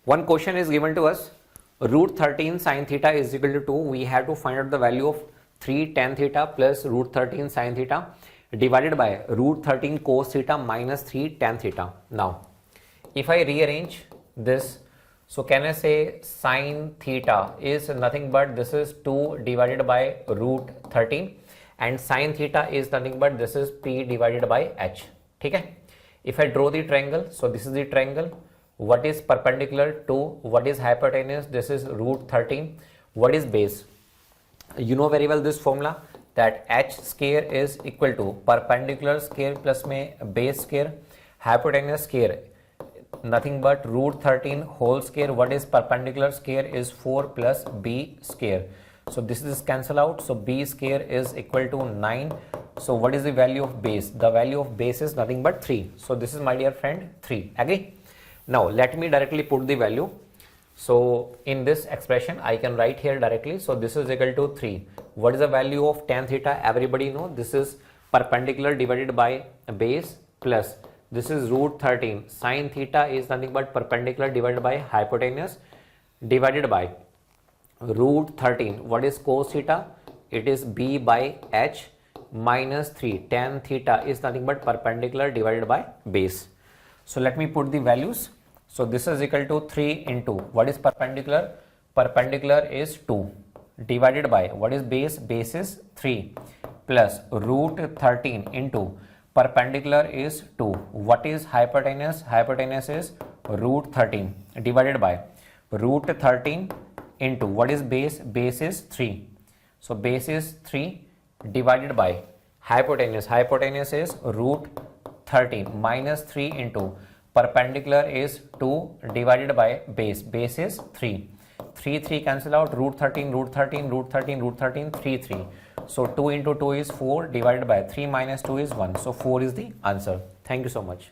One question is given to us, root 13 sin theta is equal to 2. We have to find out the value of 3 tan theta plus root 13 sin theta divided by root 13 cos theta minus 3 tan theta. Now, if I rearrange this, so can I say sin theta is nothing but this is 2 divided by root 13 and sin theta is nothing but this is p divided by h. Okay? If I draw the triangle, so this is the triangle. What is perpendicular to what is hypotenuse? This is root 13. What is base? You know very well this formula that h square is equal to perpendicular square plus में base square, hypotenuse square nothing but root 13 whole square. What is perpendicular square is 4 plus b square. So this is cancel out. So b square is equal to 9. So what is the value of base? The value of base is nothing but 3. So this is, my dear friend, 3. Agree? Now let me directly put the value. So in this expression I can write here directly. So this is equal to 3. What is the value of tan theta? Everybody know this is perpendicular divided by base plus this is root 13. Sin theta is nothing but perpendicular divided by hypotenuse divided by root 13. What is cos theta? It is b by h minus 3. Tan theta is nothing but perpendicular divided by base. So let me put the values. So this is equal to 3 into what is perpendicular? Perpendicular is 2 divided by what is base? Base is 3 plus root 13 into perpendicular is 2. What is hypotenuse? Hypotenuse is root 13 divided by root 13 into what is base? Base is 3. So base is 3 divided by hypotenuse. Hypotenuse is root 13 minus 3 into perpendicular is 2 divided by base. Base is 3. 3 cancel out. Root 13, root 13, root 13, root 13, 3. So 2 into 2 is 4 divided by 3 minus 2 is 1. So 4 is the answer. Thank you so much.